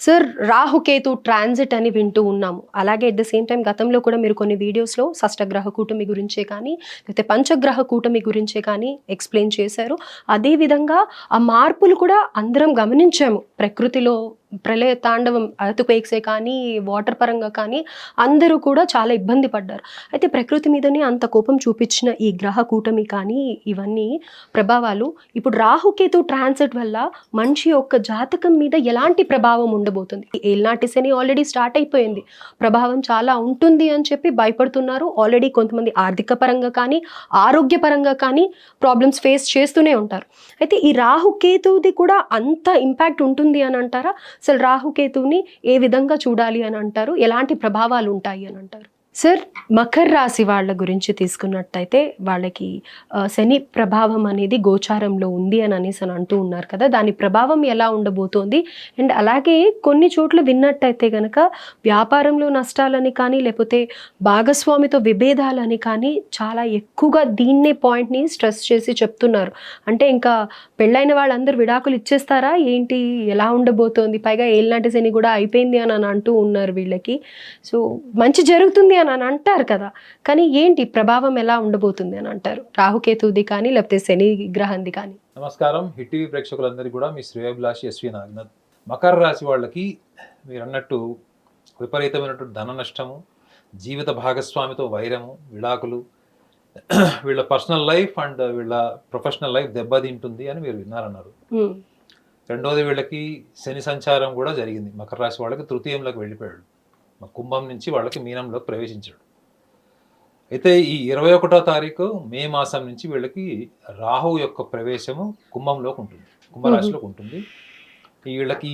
Sir Rahu Ketu transit అని వింటూ ఉన్నాము. అలాగే ఎట్ ద సేమ్ టైం గతంలో కూడా మీరు కొన్ని వీడియోస్లో షష్టగ్రహ కూటమి గురించే కానీ లేకపోతే పంచగ్రహ కూటమి గురించే కానీ ఎక్స్ప్లెయిన్ చేశారు. అదేవిధంగా ఆ మార్పులు కూడా అందరం గమనించాము. ప్రకృతిలో ప్రళయ తాండవం ఎర్త్‌క్వేక్సే కానీ వాటర్ పరంగా కానీ అందరూ కూడా చాలా ఇబ్బంది పడ్డారు. అయితే ప్రకృతి మీదనే అంత కోపం చూపించిన ఈ గ్రహ కూటమి కానీ ఇవన్నీ ప్రభావాలు ఇప్పుడు రాహుకేతు ట్రాన్సిట్ వల్ల మనిషి యొక్క జాతకం మీద ఎలాంటి ప్రభావం ఉండబోతుంది? ఏళ్నాటి శని ఆల్రెడీ స్టార్ట్ అయిపోయింది. ప్రభావం చాలా ఉంటుంది అని చెప్పి భయపడుతున్నారు. ఆల్రెడీ కొంతమంది ఆర్థిక పరంగా కానీ ఆరోగ్యపరంగా కానీ ప్రాబ్లమ్స్ ఫేస్ చేస్తూనే ఉంటారు. అయితే ఈ రాహుకేతువుది కూడా అంత ఇంపాక్ట్ ఉంటుంది అని అంటారా? అసలు రాహుకేతువుని ఏ విధంగా చూడాలి అని అంటారు? ఎలాంటి ప్రభావాలు ఉంటాయి అని అంటారు? సార్ మకర రాశి వాళ్ళ గురించి తీసుకున్నట్టయితే వాళ్ళకి శని ప్రభావం అనేది గోచారంలో ఉంది అని అనేసి అని అంటూ ఉన్నారు కదా, దాని ప్రభావం ఎలా ఉండబోతోంది? అండ్ అలాగే కొన్ని చోట్ల విన్నట్టయితే కనుక వ్యాపారంలో నష్టాలని కానీ లేకపోతే భాగస్వామితో విభేదాలని కానీ చాలా ఎక్కువగా దీన్నే పాయింట్ని స్ట్రెస్ చేసి చెప్తున్నారు. అంటే ఇంకా పెళ్ళైన వాళ్ళందరూ విడాకులు ఇచ్చేస్తారా ఏంటి, ఎలా ఉండబోతోంది? పైగా ఏళ్ళనాటి శని కూడా అయిపోయింది అని అంటూ ఉన్నారు వీళ్ళకి. సో మంచి జరుగుతుంది అని అంటారు కదా, కానీ ఏంటి ప్రభావం ఎలా ఉండబోతుంది అని అంటారు? రాహుకేతుది కానీ లేకపోతే శని గ్రహంది కానీ. నమస్కారం, హిట్ టీవీ ప్రేక్షకులందరికీ కూడా మీ శ్రేయోభిలాషి ఎస్వి నాగనాథ్. మకర రాశి వాళ్ళకి మీరు అన్నట్టు విపరీతమైనటువంటి ధన నష్టము, జీవిత భాగస్వామితో వైరము, విడాకులు, వీళ్ళ పర్సనల్ లైఫ్ అండ్ వీళ్ళ ప్రొఫెషనల్ లైఫ్ దెబ్బతింటుంది అని మీరు విన్నారన్నారు. రెండోది వీళ్ళకి శని సంచారం కూడా జరిగింది. మకర రాశి వాళ్ళకి తృతీయంలోకి వెళ్ళిపోయాడు. కుంభం నుంచి వాళ్ళకి మీనంలోకి ప్రవేశించాడు. అయితే ఈ 21వ తారీఖు మే మాసం నుంచి వీళ్ళకి రాహు యొక్క ప్రవేశము కుంభంలోకి ఉంటుంది, కుంభరాశిలోకి ఉంటుంది. వీళ్ళకి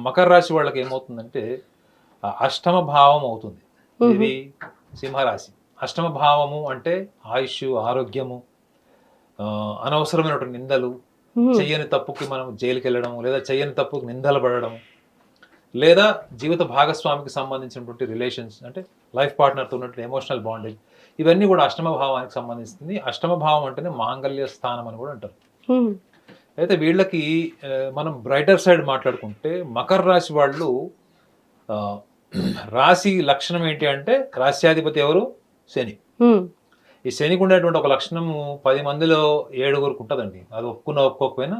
మకర రాశి వాళ్ళకి ఏమవుతుందంటే అష్టమ భావం అవుతుంది. ఇది సింహరాశి. అష్టమ భావము అంటే ఆయుష్, ఆరోగ్యము, అనవసరమైనటువంటి నిందలు, చెయ్యని తప్పుకి మనం జైలుకి వెళ్ళడం, లేదా చెయ్యని తప్పుకి నిందలు పడడం, లేదా జీవిత భాగస్వామికి సంబంధించినటువంటి రిలేషన్స్ అంటే లైఫ్ పార్ట్నర్తో ఉన్నటువంటి ఎమోషనల్ బాండేజ్, ఇవన్నీ కూడా అష్టమ భావానికి సంబంధిస్తుంది. అష్టమ భావం అంటేనే మాంగళ్య స్థానం అని కూడా అంటారు. అయితే వీళ్ళకి మనం బ్రైటర్ సైడ్ మాట్లాడుకుంటే మకర రాశి వాళ్ళు రాశి లక్షణం ఏంటి అంటే రాశ్యాధిపతి ఎవరు? శని. ఈ శనికి ఉండేటువంటి ఒక లక్షణము 10 మందిలో 7గురికి ఉంటుందండి. అది ఒప్పుకోకపోయినా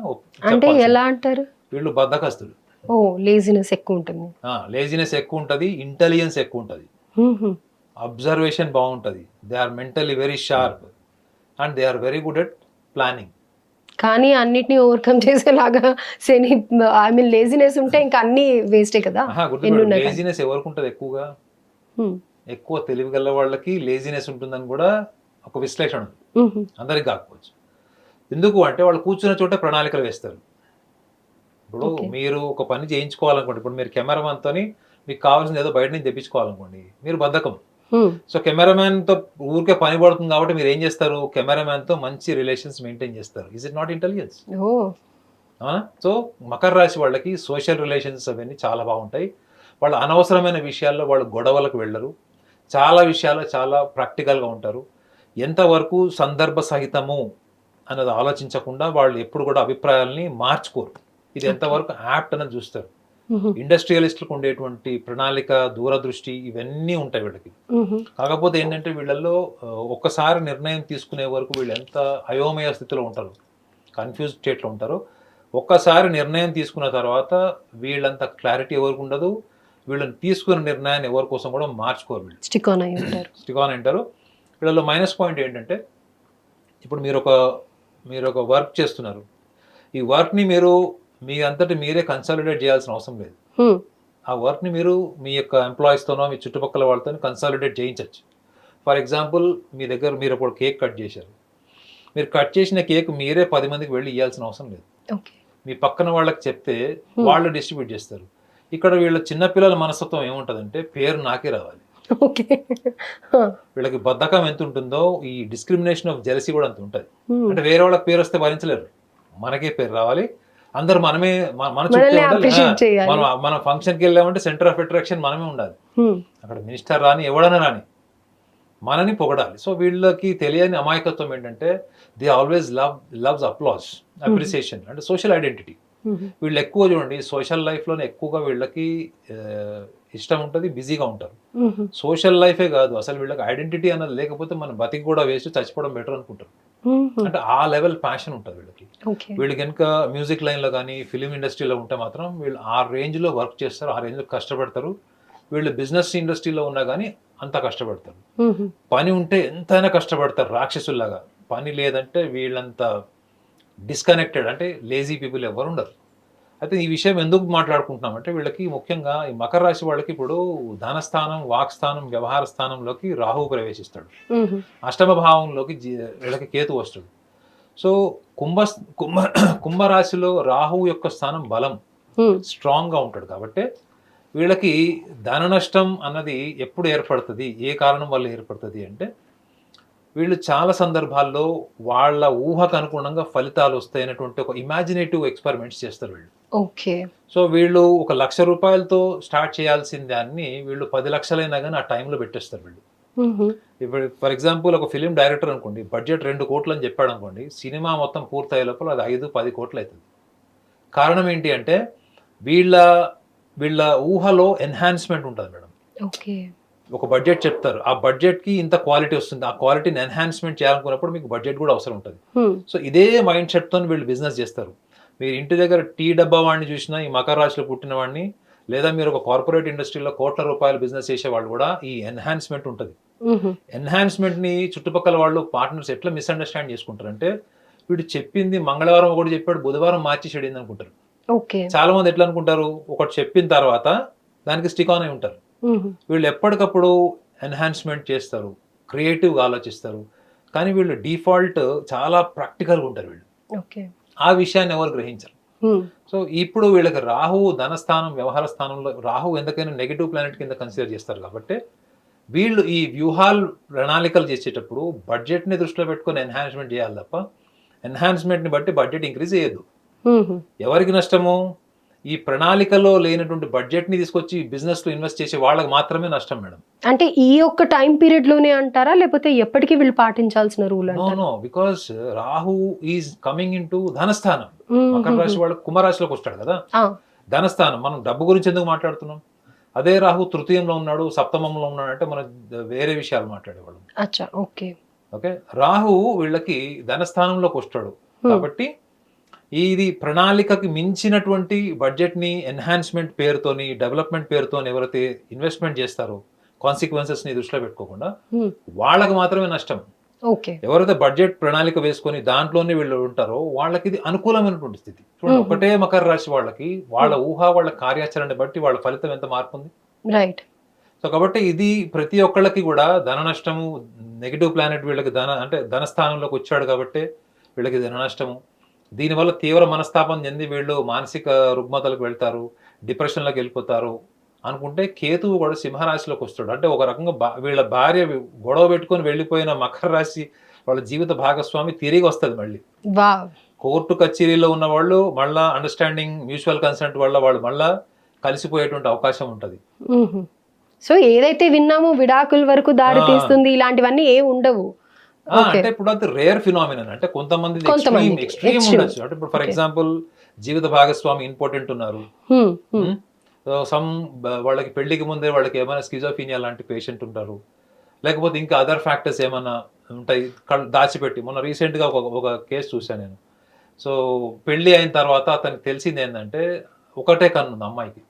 అంటే ఎలా అంటారు? వీళ్ళు బద్ధకస్తులు. లేజినెస్ ఎక్కువ ఉంటుంది. లేజినెస్ ఎక్కువ ఉంటుంది, ఇంటెలిజెన్స్ ఎక్కువ ఉంటుంది, అబ్జర్వేషన్ బాగుంటుంది, they are mentally very sharp and they are very good at planning. కానీ అన్నిటిని ఓవర్కమ్ చేసేలాగా శని ఐ మీన్ లేజినెస్ ఉంటే ఇంకా అన్ని వేస్టే కదా. లేజినెస్ ఎవరికి ఉంటుంది? ఎక్కువగా ఎక్కువ తెలివిగల వాళ్ళకి లేజినెస్ ఉంటుందని కూడా ఒక విశ్లేషణ ఉంది. అందరికి కాకపోవచ్చు. ఎందుకు అంటే వాళ్ళు కూర్చున్న చోట ప్రణాళికలు వేస్తారు. ఇప్పుడు మీరు ఒక పని చేయించుకోవాలనుకోండి, ఇప్పుడు మీరు కెమెరామెన్తో మీకు కావాల్సింది ఏదో బయట నుంచి తెప్పించుకోవాలనుకోండి, మీరు బద్ధకం. సో కెమెరామెన్తో ఊరికే పని పడుతుంది కాబట్టి మీరు ఏం చేస్తారు? కెమెరామెన్తో మంచి రిలేషన్స్ మెయింటైన్ చేస్తారు. Is it not intelligence? So Makar రాశి వాళ్ళకి సోషల్ రిలేషన్స్ అవన్నీ చాలా బాగుంటాయి. వాళ్ళు అనవసరమైన విషయాల్లో వాళ్ళు గొడవలకు వెళ్ళరు. చాలా విషయాల్లో చాలా ప్రాక్టికల్గా ఉంటారు. ఎంతవరకు సందర్భ సహితము అన్నది ఆలోచించకుండా వాళ్ళు ఎప్పుడు కూడా అభిప్రాయాలని మార్చుకోరు. ఇది ఎంతవరకు యాప్ట్ అనేది చూస్తారు. ఇండస్ట్రియలిస్టులకు ఉండేటువంటి ప్రణాళిక, దూరదృష్టి ఇవన్నీ ఉంటాయి వీళ్ళకి. కాకపోతే ఏంటంటే వీళ్ళల్లో ఒక్కసారి నిర్ణయం తీసుకునే వరకు వీళ్ళు ఎంత అయోమయ స్థితిలో ఉంటారు, కన్ఫ్యూజ్ స్టేట్లో ఉంటారు. ఒక్కసారి నిర్ణయం తీసుకున్న తర్వాత వీళ్ళంత క్లారిటీ ఎవరికి ఉండదు. వీళ్ళని తీసుకున్న నిర్ణయాన్ని ఎవరి కోసం కూడా మార్చుకోరు. వీళ్ళు స్టిక్ ఆన్ అంటారు. వీళ్ళలో మైనస్ పాయింట్ ఏంటంటే ఇప్పుడు మీరు ఒక వర్క్ చేస్తున్నారు. ఈ వర్క్ని మీరు మీ అంతటి మీరే కన్సాలిడేట్ చేయాల్సిన అవసరం లేదు. ఆ వర్క్ని మీరు మీ యొక్క ఎంప్లాయీస్తోనో మీ చుట్టుపక్కల వాళ్ళతో కన్సాలిడేట్ చేయించవచ్చు. ఫర్ ఎగ్జాంపుల్ మీరు ఒక కేక్ కట్ చేశారు. మీరు కట్ చేసిన కేక్ మీరే 10 మందికి వెళ్ళి ఇవ్వాల్సిన అవసరం లేదు. మీ పక్కన వాళ్ళకి చెప్తే వాళ్ళు డిస్ట్రిబ్యూట్ చేస్తారు. ఇక్కడ వీళ్ళ చిన్నపిల్లల మనస్తత్వం ఏముంటుందంటే పేరు నాకే రావాలి. వీళ్ళకి బద్ధకం ఎంత ఉంటుందో ఈ డిస్క్రిమినేషన్ ఆఫ్ జెలసీ కూడా అంత ఉంటుంది. అంటే వేరే వాళ్ళకి పేరు వస్తే భరించలేరు, మనకే పేరు రావాలి, అందరు మనమే మన చుట్టూ ఉండాలి. మనం ఫంక్షన్కి వెళ్ళామంటే సెంటర్ ఆఫ్ అట్రాక్షన్ మనమే ఉండాలి. అక్కడ మినిస్టర్ రాని ఎవడన్నా రాని మనని పొగడాలి. సో వీళ్ళకి తెలియని అమాయకత్వం ఏంటంటే they always loves applause, appreciation అంటే సోషల్ ఐడెంటిటీ. వీళ్ళు ఎక్కువ చూడండి సోషల్ లైఫ్లోనే ఎక్కువగా వీళ్ళకి ఇష్టం ఉంటుంది, బిజీగా ఉంటారు. సోషల్ లైఫే కాదు, అసలు వీళ్ళకి ఐడెంటిటీ అన్నది లేకపోతే మనం బతికి కూడా వేస్ట్, చచ్చిపోవడం బెటర్ అనుకుంటారు. అంటే ఆ లెవెల్ ప్యాషన్ ఉంటుంది వీళ్ళకి. వీళ్ళు కనుక మ్యూజిక్ లైన్లో కానీ ఫిలిం ఇండస్ట్రీలో ఉంటే మాత్రం వీళ్ళు ఆ రేంజ్లో వర్క్ చేస్తారు, ఆ రేంజ్లో కష్టపడతారు. వీళ్ళు బిజినెస్ ఇండస్ట్రీలో ఉన్నా కానీ అంత కష్టపడతారు. పని ఉంటే ఎంతైనా కష్టపడతారు రాక్షసుల్లాగా. పని లేదంటే వీళ్ళంత డిస్కనెక్టెడ్, అంటే లేజీ పీపుల్ ఎవరు ఉండరు. అయితే ఈ విషయం ఎందుకు మాట్లాడుకుంటున్నామంటే వీళ్ళకి ముఖ్యంగా ఈ మకర రాశి వాళ్ళకి ఇప్పుడు ధనస్థానం, వాక్స్థానం, వ్యవహార స్థానంలోకి రాహువు ప్రవేశిస్తాడు. అష్టమ భావంలోకి వీళ్ళకి కేతు వస్తాడు. సో కుంభరాశిలో రాహువు యొక్క స్థానం బలం, స్ట్రాంగ్గా ఉంటాడు. కాబట్టి వీళ్ళకి ధన నష్టం అన్నది ఎప్పుడు ఏర్పడుతుంది, ఏ కారణం వల్ల ఏర్పడుతుంది అంటే వీళ్ళు చాలా సందర్భాల్లో వాళ్ళ ఊహకు అనుగుణంగా ఫలితాలు వస్తాయనేటువంటి ఒక ఇమాజినేటివ్ ఎక్స్పెరిమెంట్స్ చేస్తారు వీళ్ళు. ఓకే. సో వీళ్ళు 1,00,000 రూపాయలతో స్టార్ట్ చేయాల్సిన దాన్ని వీళ్ళు 10 లక్షలైనా కానీ ఆ టైంలో పెట్టేస్తారు వీళ్ళు. ఇప్పుడు ఫర్ ఎగ్జాంపుల్ ఒక ఫిలిం డైరెక్టర్ అనుకోండి, బడ్జెట్ 2 కోట్లు అని చెప్పాడు అనుకోండి, సినిమా మొత్తం పూర్తయ్యే లోపల అది 5-10 కోట్లు అవుతుంది. కారణం ఏంటి అంటే వీళ్ళ ఊహలో ఎన్హాన్స్మెంట్ ఉంటుంది మేడం. ఓకే. ఒక బడ్జెట్ చెప్తారు, ఆ బడ్జెట్కి ఇంత క్వాలిటీ వస్తుంది, ఆ క్వాలిటీని ఎన్హాన్స్మెంట్ చేయాలనుకున్నప్పుడు మీకు బడ్జెట్ కూడా అవసరం ఉంటుంది. సో ఇదే మైండ్ సెట్తో వీళ్ళు బిజినెస్ చేస్తారు. మీరు ఇంటి దగ్గర టీ డబ్బా వాడిని చూసినా, ఈ మకర రాశిలో పుట్టిన వాడిని, లేదా మీరు ఒక కార్పొరేట్ ఇండస్ట్రీలో కోట్ల రూపాయలు బిజినెస్ చేసే వాళ్ళు కూడా ఈ ఎన్హాన్స్మెంట్ ఉంటుంది. ఎన్హాన్స్మెంట్ని చుట్టుపక్కల వాళ్ళు పార్ట్నర్స్ ఎట్లా మిస్అండర్స్టాండ్ చేసుకుంటారు అంటే, వీడు చెప్పింది మంగళవారం ఒకటి చెప్పాడు, బుధవారం మార్చి చెడింది అనుకుంటారు. చాలా మంది ఎట్లా అనుకుంటారు, ఒకటి చెప్పిన తర్వాత దానికి స్టిక్ ఆన్ అయి ఉంటారు. వీళ్ళు ఎప్పటికప్పుడు ఎన్హాన్స్మెంట్ చేస్తారు, క్రియేటివ్గా ఆలోచిస్తారు, కానీ వీళ్ళు డిఫాల్ట్ చాలా ప్రాక్టికల్గా ఉంటారు వీళ్ళు. ఆ విషయాన్ని ఎవరు గ్రహించరు. సో ఇప్పుడు వీళ్ళకి రాహువు ధనస్థానం, వ్యవహార స్థానంలో రాహువు ఎందుకైనా నెగిటివ్ ప్లానెట్ కింద కన్సిడర్ చేస్తారు. కాబట్టి వీళ్ళు ఈ వ్యూహాలు ప్రణాళికలు చేసేటప్పుడు బడ్జెట్ని దృష్టిలో పెట్టుకొని ఎన్హాన్స్మెంట్ చేయాలి తప్ప ఎన్హాన్స్మెంట్ని బట్టి బడ్జెట్ ఇంక్రీజ్ చేయొద్దు. ఎవరికి నష్టము? ఈ ప్రణాళికలో లేనటువంటి బడ్జెట్ని తీసుకొచ్చి బిజినెస్లో ఇన్వెస్ట్ చేసే వాళ్ళకి మాత్రమే నష్టం మేడం. అంటే ఈ ఒక్క టైం పీరియడ్ లోనే అంటారా, లేకపోతే ఎప్పటికీ వీళ్ళు పాటించాల్సిన rule? No, because Rahu is coming into ధనస్థానం. మకర రాశి వాళ్ళు కుంభరాశిలోకి వస్తాడు కదా, ధనస్థానం. మనం డబ్బు గురించి ఎందుకు మాట్లాడుతున్నాం? అదే రాహు తృతీయంలో ఉన్నాడు, సప్తమంలో ఉన్నాడు అంటే మనం వేరే విషయాలు మాట్లాడేవాళ్ళం. ఓకే, రాహు వీళ్ళకి ధనస్థానంలోకి వస్తాడు. కాబట్టి ఇది ప్రణాళికకి మించినటువంటి బడ్జెట్ని ఎన్హాన్స్మెంట్ పేరుతోని, డెవలప్మెంట్ పేరుతోని ఎవరైతే ఇన్వెస్ట్మెంట్ చేస్తారో కాన్సిక్వెన్సెస్ని దృష్టిలో పెట్టుకోకుండా వాళ్ళకి మాత్రమే నష్టం. ఎవరైతే బడ్జెట్ ప్రణాళిక వేసుకొని దాంట్లోనే వీళ్ళు ఉంటారో వాళ్ళకి ఇది అనుకూలమైనటువంటి స్థితి. చూడండి, ఒకటే మకర రాశి వాళ్ళకి వాళ్ళ ఊహ, వాళ్ళ కార్యాచరణ బట్టి వాళ్ళ ఫలితం ఎంత మార్పు ఉంది. రైట్. సో కాబట్టి ఇది ప్రతి ఒక్కళ్ళకి కూడా ధన నష్టము. నెగిటివ్ ప్లానెట్ వీళ్ళకి ధనస్థానంలోకి వచ్చాడు కాబట్టి వీళ్ళకి ధన నష్టము. దీనివల్ల తీవ్ర మనస్తాపం చెంది వీళ్ళు మానసిక రుగ్మతలకు వెళ్తారు, డిప్రెషన్లోకి వెళ్ళిపోతారు అనుకుంటే కేతువు కూడా సింహరాశిలోకి వస్తాడు. అంటే ఒక రకంగా వీళ్ళ భార్య గొడవ పెట్టుకొని వెళ్ళిపోయిన మకర రాశి వాళ్ళ జీవిత భాగస్వామి తిరిగి వస్తుంది మళ్ళీ. కోర్టు కచేరీలో ఉన్న వాళ్ళు మళ్ళా అండర్స్టాండింగ్, మ్యూచువల్ కన్సెంట్ వల్ల వాళ్ళు మళ్ళా కలిసిపోయేటువంటి అవకాశం ఉంటుంది. సో ఏదైతే విన్నామో విడాకుల వరకు దారి తీస్తుంది, ఇలాంటివన్నీ ఏ ఉండవు. అంటే ఇప్పుడు అది రేర్ ఫినామినన్. అంటే కొంతమంది ఎక్స్ట్రీమ్ ఉండొచ్చు. అంటే ఇప్పుడు ఫర్ ఎగ్జాంపుల్ జీవిత భాగస్వామి ఇంపార్టెంట్ ఉన్నారు, వాళ్ళకి పెళ్లికి ముందే వాళ్ళకి ఏమైనా స్కిజోఫీనియా లాంటి పేషెంట్ ఉంటారు, లేకపోతే ఇంకా అదర్ ఫ్యాక్టర్స్ ఏమైనా ఉంటాయి దాచిపెట్టి. మొన్న రీసెంట్గా ఒక కేసు చూశాను నేను. సో పెళ్లి అయిన తర్వాత అతనికి తెలిసింది ఏంటంటే ఒకటే కన్ను ఉంది అమ్మాయికి,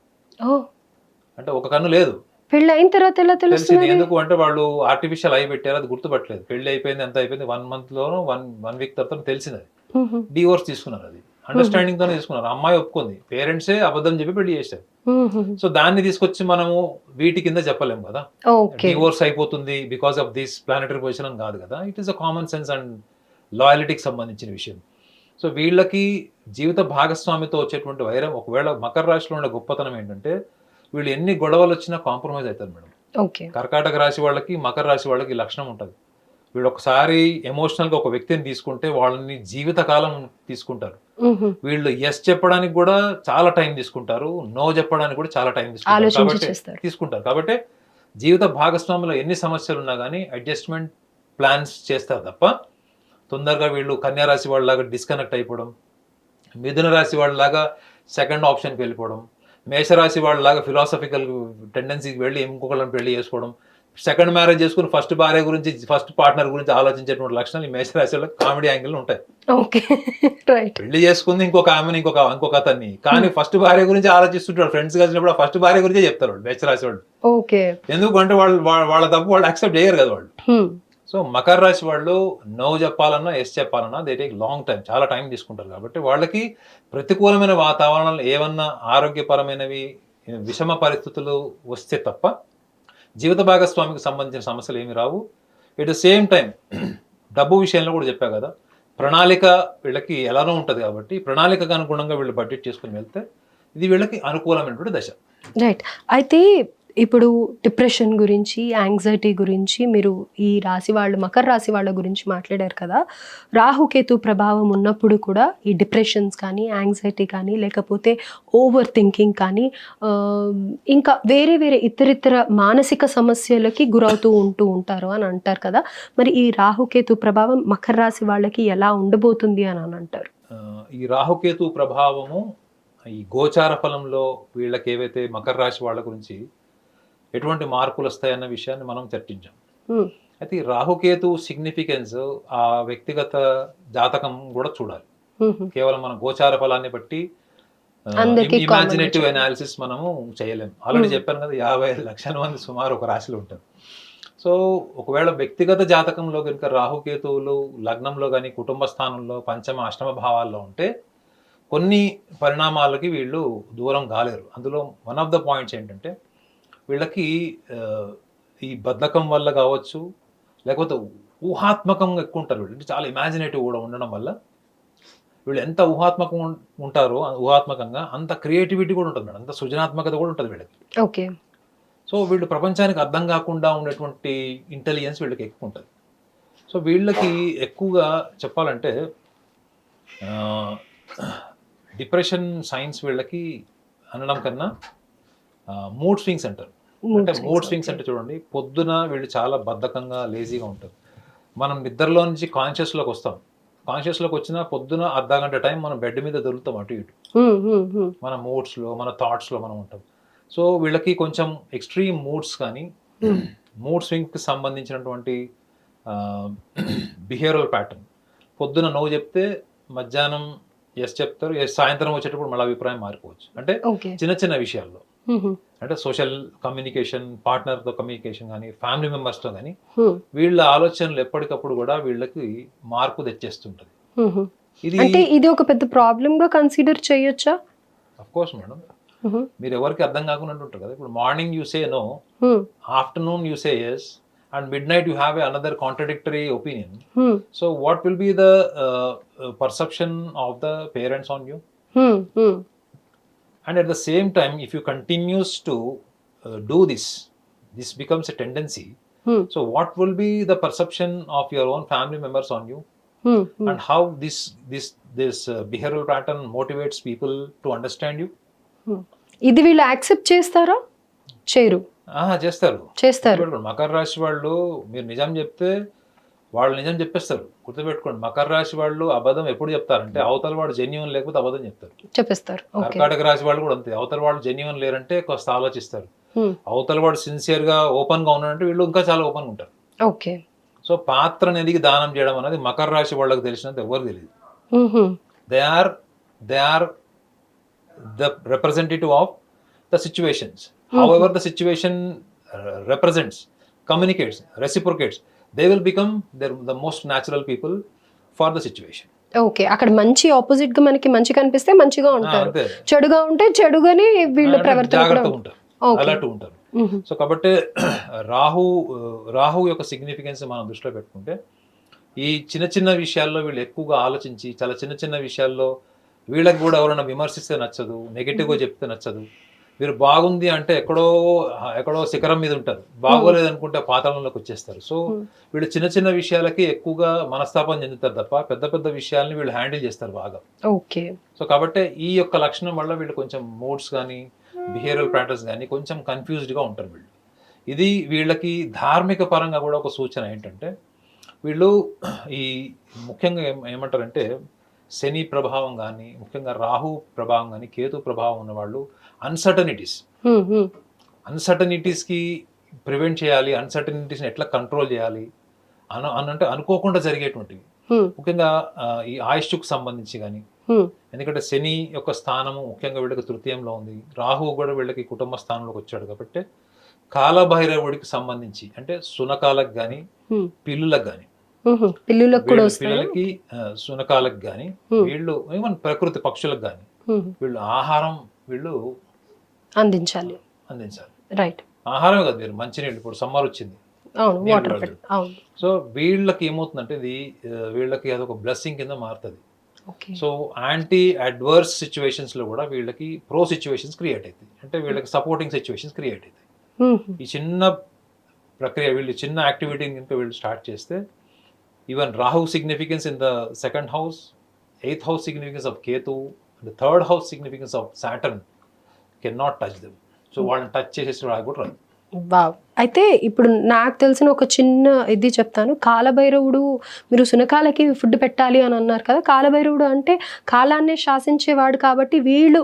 అంటే ఒక కన్ను లేదు. పెళ్లి అయిన తర్వాత ఎలా తెలుస్తుంది? ఎందుకు అంటే వాళ్ళు ఆర్టిఫిషియల్ ఐ పెట్టారు, అది గుర్తుపట్టలేదు. పెళ్లి అయిపోయింది, ఎంత అయిపోయింది, 1 month లోనూ 1 week తర్వాత తెలిసింది. అది డివోర్స్ తీసుకున్నారు, అది అండర్స్టాండింగ్ తోనే తీసుకున్నారు. అమ్మాయి ఒప్పుకుంది, పేరెంట్సే అబద్ధం చెప్పి పెళ్లి చేశారు. సో దాన్ని తీసుకొచ్చి మనము వీటి కింద చెప్పలేము కదా, డివోర్స్ అయిపోతుంది because of this planetary position అని కాదు కదా. It is a common sense and లాయలిటీకి సంబంధించిన విషయం. సో వీళ్ళకి జీవిత భాగస్వామితో వచ్చేటువంటి వైరం, ఒకవేళ మకర రాశిలో ఉండే గొప్పతనం ఏంటంటే వీళ్ళు ఎన్ని గొడవలు వచ్చినా కాంప్రమైజ్ అవుతారు మేడం. కర్కాటక రాశి వాళ్ళకి, మకర రాశి వాళ్ళకి లక్షణం ఉంటుంది. వీళ్ళు ఒకసారి ఎమోషనల్గా ఒక వ్యక్తిని తీసుకుంటే వాళ్ళని జీవితకాలం తీసుకుంటారు. వీళ్ళు ఎస్ చెప్పడానికి కూడా చాలా టైం తీసుకుంటారు, నో చెప్పడానికి కూడా చాలా టైం తీసుకుంటారు. కాబట్టి జీవిత భాగస్వామిలో ఎన్ని సమస్యలు ఉన్నా కానీ అడ్జస్ట్మెంట్ ప్లాన్స్ చేస్తారు తప్ప తొందరగా వీళ్ళు కన్యా రాశి వాళ్ళలాగా డిస్కనెక్ట్ అయిపోవడం, మిథున రాశి వాళ్ళలాగా సెకండ్ ఆప్షన్కి వెళ్ళిపోవడం, మేషరాశి వాళ్ళలాగా ఫిలాసఫికల్ టెండెన్సీకి వెళ్ళి ఇంకొకళ్ళని పెళ్లి చేసుకోవడం, సెకండ్ మ్యారేజ్ చేసుకుని ఫస్ట్ భార్య గురించి ఫస్ట్ పార్ట్నర్ గురించి ఆలోచించేటువంటి లక్షణాలు ఈ మేషరాశి వాళ్ళకి కామెడీ యాంగిల్ ఉంటాయి. Okay, right. పెళ్లి చేసుకుంది ఇంకొక ఆమెను ఇంకొక అతన్ని, కానీ ఫస్ట్ భార్య గురించి ఆలోచిస్తుంటాడు. ఫ్రెండ్స్ కలిసినప్పుడు ఫస్ట్ భార్య గురించే చెప్తారు వాళ్ళు మేషరాశి వాళ్ళు. ఓకే. ఎందుకంటే వాళ్ళ తప్పు వాళ్ళు యాక్సెప్ట్ చేయరు కదా వాళ్ళు. సో మకర రాశి వాళ్ళు నో చెప్పాలన్నా ఎస్ చెప్పాలన్నా దే టేక్ లాంగ్ టైం, చాలా టైం తీసుకుంటారు. కాబట్టి వాళ్ళకి ప్రతికూలమైన వాతావరణాలు ఏమన్నా ఆరోగ్యపరమైనవి విషమ పరిస్థితులు వస్తే తప్ప జీవిత భాగస్వామికి సంబంధించిన సమస్యలు ఏమి రావు. ఎట్ ద సేమ్ టైం డబ్బు విషయంలో కూడా చెప్పా కదా, ప్రణాళిక వీళ్ళకి ఎలానో ఉంటుంది. కాబట్టి ప్రణాళికకు అనుగుణంగా వీళ్ళు బడ్జెట్ చేసుకుని వెళ్తే ఇది వీళ్ళకి అనుకూలమైనటువంటి దశ. రైట్. అయితే ఇప్పుడు డిప్రెషన్ గురించి, యాంగ్జైటీ గురించి మీరు ఈ రాశి వాళ్ళు, మకర రాశి వాళ్ళ గురించి మాట్లాడారు కదా. రాహుకేతు ప్రభావం ఉన్నప్పుడు కూడా ఈ డిప్రెషన్స్ కానీ, యాంగ్జైటీ కానీ, లేకపోతే ఓవర్ థింకింగ్ కానీ, ఇంకా వేరే వేరే ఇతరితర మానసిక సమస్యలకి గురవుతూ ఉంటారు అని అంటారు కదా. మరి ఈ రాహుకేతు ప్రభావం మకర రాశి వాళ్ళకి ఎలా ఉండబోతుంది అని అంటారు? ఈ రాహుకేతు ప్రభావము ఈ గోచార ఫలంలో వీళ్ళకి ఏవైతే మకర రాశి వాళ్ళ గురించి ఎటువంటి మార్పులు వస్తాయన్న విషయాన్ని మనం చర్చించాం. అయితే ఈ రాహుకేతు సిగ్నిఫికెన్స్ ఆ వ్యక్తిగత జాతకం కూడా చూడాలి. కేవలం మన గోచార ఫలాన్ని బట్టి ఇమాజినేటివ్ అనాలిసిస్ మనము చేయలేము. ఆల్రెడీ చెప్పాను కదా, 55 లక్షల మంది సుమారు ఒక రాశిలో ఉంటారు. సో ఒకవేళ వ్యక్తిగత జాతకంలో కనుక రాహుకేతువులు లగ్నంలో కానీ, కుటుంబ స్థానంలో, పంచమ అష్టమ భావాల్లో ఉంటే కొన్ని పరిణామాలకి వీళ్ళు దూరం కాలేరు. అందులో వన్ ఆఫ్ ద పాయింట్స్ ఏంటంటే వీళ్ళకి ఈ బద్ధకం వల్ల కావచ్చు, లేకపోతే ఊహాత్మకంగా ఎక్కువ ఉంటారు. వీళ్ళు చాలా ఇమాజినేటివ్ కూడా ఉండడం వల్ల వీళ్ళు ఎంత ఉంటారో ఊహాత్మకంగా అంత క్రియేటివిటీ కూడా ఉంటుంది, అంత సృజనాత్మకత కూడా ఉంటుంది వీళ్ళకి. ఓకే. సో వీళ్ళు ప్రపంచానికి అర్థం కాకుండా ఉండేటువంటి ఇంటెలిజెన్స్ వీళ్ళకి ఎక్కువ ఉంటుంది. సో వీళ్ళకి ఎక్కువగా చెప్పాలంటే డిప్రెషన్ సైన్స్ వీళ్ళకి అనడం కన్నా మూడ్ స్వింగ్స్ అంటారు. అంటే మూడ్ స్వింగ్స్ అంటే చూడండి, పొద్దున వీళ్ళు చాలా బద్ధకంగా లేజీగా ఉంటారు. మనం నిద్రలో నుంచి కాన్షియస్లోకి వస్తాం. కాన్షియస్లోకి వచ్చిన పొద్దున అర్ధగంట టైం మనం బెడ్ మీద దొరుకుతాం అటు ఇటు, మన మూడ్స్లో, మన థాట్స్లో మనం ఉంటాం. సో వీళ్ళకి కొంచెం ఎక్స్ట్రీమ్ మూడ్స్ కానీ, మూడ్ స్వింగ్కి సంబంధించినటువంటి బిహేవియరల్ ప్యాటర్న్, పొద్దున నో చెప్తే మధ్యాహ్నం ఎస్ చెప్తారు, సాయంత్రం వచ్చేటప్పుడు మళ్ళీ అభిప్రాయం మారిపోవచ్చు. అంటే చిన్న చిన్న విషయాల్లో, అంటే సోషల్ కమ్యూనికేషన్, పార్ట్నర్తో కమ్యూనికేషన్ కానీ, ఫ్యామిలీ మెంబర్స్తో కానీ వీళ్ళ ఆలోచనలు ఎప్పటికప్పుడు కూడా వీళ్ళకి మార్పు తెచ్చేస్తుంటది. ఇది ఒక పెద్ద ప్రాబ్లమ్ గా కన్సిడర్ చేయొచ్చా? Of course madam. మీరు ఎవరికి అర్థం కాకుండా ఉంటారు కదా. ఇప్పుడు morning you say no, afternoon you say yes, and midnight you have another contradictory opinion. So what will be the perception of the parents on you? And at the same time, if you continues to do this becomes a tendency. So what will be the perception of your own family members on you? And how this behavioral pattern motivates people to understand you? ఇది వీళ్ళు accept చేస్తారా? చేయరు. చేస్తారు. మకర రాశి వాళ్ళు మీరు నిజం చెప్తే వాళ్ళు నిజం చెప్పేస్తారు. గుర్తుపెట్టుకోండి, మకర రాశి వాళ్ళు అబద్ధం ఎప్పుడు చెప్తారంటే అవతల వాడు జెన్యున్ లేకపోతే అబద్ధం చెప్పేస్తారు. కర్కాటక రాశి వాళ్ళు కూడా అంతే, అవతల వాళ్ళు జెన్యున్ లేరంటే కాస్త ఆలోచిస్తారు. అవతల వాడు సిన్సియర్ గా ఓపెన్ గా ఉన్నాడంటే వీళ్ళు ఇంకా చాలా ఓపెన్ గా ఉంటారు. ఓకే. సో పాత్రను ఎదిగి దానం చేయడం అనేది మకర రాశి వాళ్ళకి తెలిసినంత ఎవరు తెలియదు. They are the representative of the situations. However the situation represents, communicates, reciprocates, they will become the most natural people for the situation. Okay. అక్కడ మంచి ఆపోజిట్ గా మనకి మంచి కనిపిస్తే మంచిగా ఉంటారు, చెడుగా ఉంటే చెడుగానే వీళ్ళు జాగ్రత్తగా ఉంటారు, అలర్ట్ ఉంటారు. సో కాబట్టి రాహు యొక్క సిగ్నిఫికెన్స్ మనం దృష్టిలో పెట్టుకుంటే ఈ చిన్న చిన్న విషయాల్లో వీళ్ళు ఎక్కువగా ఆలోచించి, చాలా చిన్న చిన్న విషయాల్లో వీళ్ళకి కూడా ఎవరైనా విమర్శిస్తే నచ్చదు, నెగిటివ్గా చెప్తే నచ్చదు. వీరు బాగుంది అంటే ఎక్కడో శిఖరం మీద ఉంటారు, బాగోలేదు అనుకుంటే పాతాళంలోకి వచ్చేస్తారు. సో వీళ్ళు చిన్న చిన్న విషయాలకి ఎక్కువగా మనస్తాపం చెందుతారు తప్ప పెద్ద పెద్ద విషయాల్ని వీళ్ళు హ్యాండిల్ చేస్తారు బాగా. ఓకే. సో కాబట్టి ఈ యొక్క లక్షణం వల్ల వీళ్ళు కొంచెం మూడ్స్ కానీ, బిహేవియరల్ ప్యాటర్న్స్ కానీ కొంచెం కన్ఫ్యూజ్డ్గా ఉంటారు వీళ్ళు. ఇది వీళ్ళకి ధార్మిక పరంగా కూడా ఒక సూచన ఏంటంటే, వీళ్ళు ఈ ముఖ్యంగా ఏమంటారంటే శని ప్రభావం కానీ, ముఖ్యంగా రాహు ప్రభావం కానీ, కేతు ప్రభావం ఉన్నవాళ్ళు అన్సర్టనిటీస్కి ప్రివెంట్ చేయాలి, అన్సర్టనిటీస్ని ఎట్లా కంట్రోల్ చేయాలి అంటే అనుకోకుండా జరిగేటువంటివి, ముఖ్యంగా ఈ ఆయుష్కు సంబంధించి కానీ, ఎందుకంటే శని యొక్క స్థానము ముఖ్యంగా వీళ్ళకి తృతీయంలో ఉంది, రాహువు కూడా వీళ్ళకి కుటుంబ స్థానంలోకి వచ్చాడు కాబట్టి కాలభైరవుడికి సంబంధించి అంటే సునకాలకు కానీ పిల్లులకు కానీ, పిల్లలకి సునకాలకు కానీ, వీళ్ళు ఈవెన్ ప్రకృతి పక్షులకు కానీ వీళ్ళు ఆహారం అందించాలి. రైట్. ఆహారమే కాదు, మీరు మంచినీళ్ళు, ఇప్పుడు సమ్మర్ వచ్చింది, సో వీళ్ళకి ఏమవుతుందంటే ఇది వీళ్ళకి అదొక బ్లెస్సింగ్ కింద మారుతుంది. సో యాంటీ అడ్వర్స్ సిచ్యువేషన్స్ లో కూడా వీళ్ళకి ప్రో సిచ్యువేషన్స్ క్రియేట్ అవుతాయి, అంటే వీళ్ళకి సపోర్టింగ్ సిచ్యువేషన్స్ క్రియేట్ అవుతాయి. ఈ చిన్న ప్రక్రియ, వీళ్ళు చిన్న యాక్టివిటీ కనుక వీళ్ళు స్టార్ట్ చేస్తే, even Rahu significance in the second house, 8th house significance of Ketu, the 3rd house significance of Saturn cannot touch them. So వాళ్ళని టచ్ చేసేసి కూడా రాదు. వావ్. అయితే ఇప్పుడు నాకు తెలిసిన ఒక చిన్న ఇది చెప్తాను. కాలభైరవుడు, మీరు సునకాలకి ఫుడ్ పెట్టాలి అని అన్నారు కదా, కాలభైరవుడు అంటే కాలాన్నే శాసించేవాడు కాబట్టి వీళ్ళు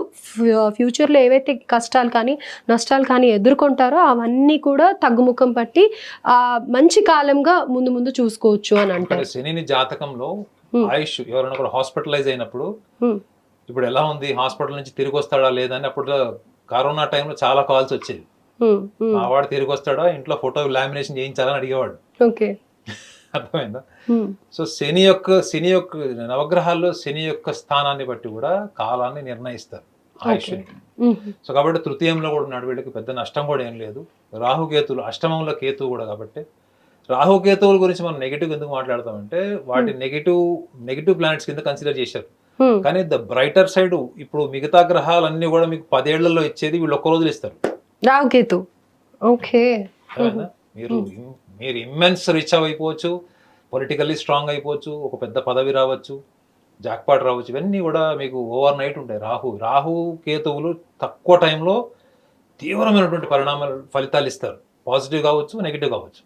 ఫ్యూచర్లో ఏవైతే కష్టాలు కానీ నష్టాలు కానీ ఎదుర్కొంటారో అవన్నీ కూడా తగ్గుముఖం పట్టి మంచి కాలంగా ముందు ముందు చూసుకోవచ్చు అని అంటారు. శని జాతకంలో ఆయుష్ ఎవరైనా కూడా హాస్పిటలైజ్ అయినప్పుడు, ఇప్పుడు ఎలా ఉంది, హాస్పిటల్ నుంచి తిరిగి వస్తాడా లేదా అని, అప్పుడు కరోనా టైంలో చాలా కాల్స్ వచ్చేది, వాడు తిరిగి వస్తాడా, ఇంట్లో ఫోటో లామినేషన్ చేయించాలని అడిగేవాడు. అర్థమైందా? సో శని యొక్క నవగ్రహాల్లో శని యొక్క స్థానాన్ని బట్టి కూడా కాలాన్ని నిర్ణయిస్తారు, ఆయుష్ని. సో కాబట్టి తృతీయంలో కూడా ఉన్నాడు, వీళ్ళకి పెద్ద నష్టం కూడా ఏం లేదు. రాహుకేతులు అష్టమంలో కేతువు కూడా, కాబట్టి రాహుకేతువుల గురించి మనం నెగిటివ్ ఎందుకు మాట్లాడతామంటే వాటి నెగిటివ్ ప్లానెట్స్ కింద కన్సిడర్ చేశారు. కానీ ద బ్రైటర్ సైడ్, ఇప్పుడు మిగతా గ్రహాలన్నీ కూడా మీకు 10 ఏళ్లలో ఇచ్చేది వీళ్ళు ఒక్క రోజులు ఇస్తారు. రాహుకేతు. ఓకే. మీరు ఇమ్మెన్స్ రిచ్ అయిపోవచ్చు, పొలిటికల్లీ స్ట్రాంగ్ అయిపోవచ్చు, ఒక పెద్ద పదవి రావచ్చు, జాక్పాట్ రావచ్చు, ఇవన్నీ కూడా మీకు ఓవర్ నైట్ ఉంటాయి. రాహు కేతువులు తక్కువ టైంలో తీవ్రమైనటువంటి ఫలితాలు ఇస్తారు, పాజిటివ్ కావచ్చు, నెగిటివ్ కావచ్చు.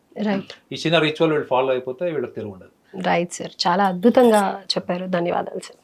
ఈ చిన్న రిచువల్ వీళ్ళు ఫాలో అయిపోతే వీళ్ళకి తిరుగు ఉండదు. రైట్ సార్, చాలా అద్భుతంగా చెప్పారు, ధన్యవాదాలు సార్.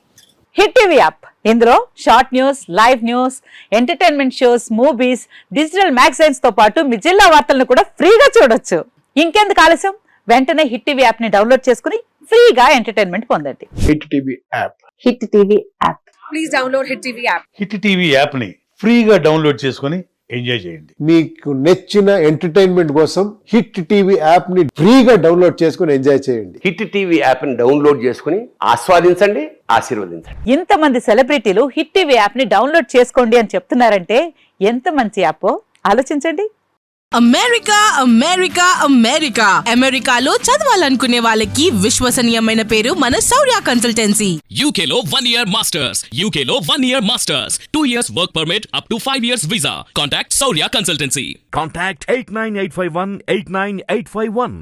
హిట్ టీవీ యాప్, ఇందులో short news, live news, entertainment shows, movies, digital magazines తో పాటు మీ జిల్లా వార్తలను కూడా ఫ్రీగా చూడొచ్చు. ఇంకెందుకు ఆలస్యం, వెంటనే హిట్ టీవీ యాప్ ని డౌన్లోడ్ చేసుకుని ఫ్రీగా ఎంటర్టైన్మెంట్ పొందండి. Hit TV app. Hit TV app. Please download hit TV app. Hit TV app ని ఫ్రీగా డౌన్లోడ్ చేసుకుని ఎంజాయ్ చేయండి. మీకు నచ్చిన ఎంటర్టైన్మెంట్ కోసం హిట్ టీవీ యాప్ ని ఫ్రీగా డౌన్లోడ్ చేసుకుని ఎంజాయ్ చేయండి. హిట్ టీవీ యాప్ ని డౌన్లోడ్ చేసుకుని ఆస్వాదించండి, ఆశీర్వదించండి. ఇంతమంది సెలబ్రిటీలు హిట్ టీవీ యాప్ ని డౌన్లోడ్ చేసుకోండి అని చెప్తున్నారంటే ఎంత మంచి యాప్ ఆలోచించండి. అమెరికా అమెరికా అమెరికా అమెరికాలో చదవాలనుకునే వాళ్ళకి విశ్వసనీయమైన పేరు మన శౌర్య కన్సల్టెన్సీ. UK లో 1 year masters, UK లో 1 year masters, 2 years work permit up to 5 years visa. Contact Saurya Consultancy. Contact 89851 89851.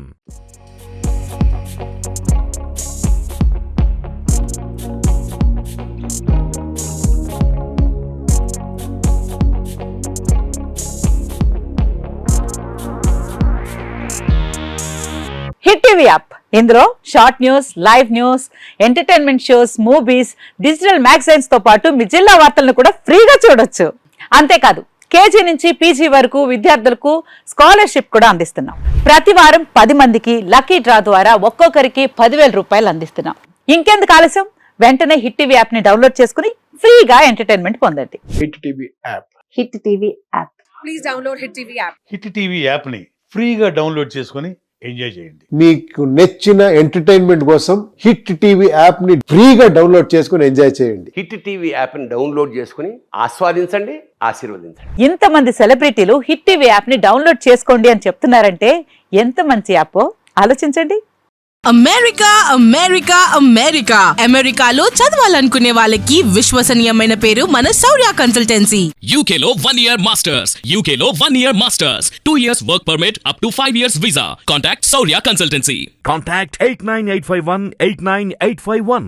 Hit TV app, ఇందులో short news, live news, entertainment shows, movies, digital magazines తో పాటు మీ జిల్లా వార్తలను కూడా ఫ్రీగా చూడొచ్చు. అంతేకాదు కేజీ నుంచి పీజీ వరకు విద్యార్థులకు స్కాలర్షిప్ కూడా అందిస్తున్నాం. ప్రతి వారం 10 మందికి లక్కీ డ్రా ద్వారా ఒక్కొక్కరికి 10,000 రూపాయలు అందిస్తున్నాం. ఇంకెందుకు ఆలస్యం, వెంటనే హిట్ టీవీ యాప్ ని డౌన్లోడ్ చేసుకుని ఫ్రీగా ఎంటర్టైన్మెంట్ పొందండి. Hit TV app. Hit TV app. Please download hit TV app. Hit TV app ని ఫ్రీగా డౌన్లోడ్ చేసుకుని ఎంజాయ్ చేయండి. మీకు నచ్చిన ఎంటర్టైన్మెంట్ కోసం హిట్ టీవీ యాప్ ని ఫ్రీగా డౌన్లోడ్ చేసుకుని ఎంజాయ్ చేయండి. హిట్ టీవీ యాప్ ని డౌన్లోడ్ చేసుకుని ఆస్వాదించండి, ఆశీర్వదించండి. ఇంతమంది సెలబ్రిటీలు హిట్ టీవీ యాప్ ని డౌన్లోడ్ చేసుకోండి అని చెప్తున్నారంటే ఎంత మంచి యాప్ ఆలోచించండి. అమెరికా అమెరికా అమెరికా అమెరికాలో చదవాలనుకునే వాళ్ళకి విశ్వసనీయమైన పేరు మన శౌర్య కన్సల్టెన్సీ. UK లో 1 year masters, UK లో 1 year masters, 2 years work permit up to 5 years visa. Contact Saurya Consultancy. Contact 89851 89851.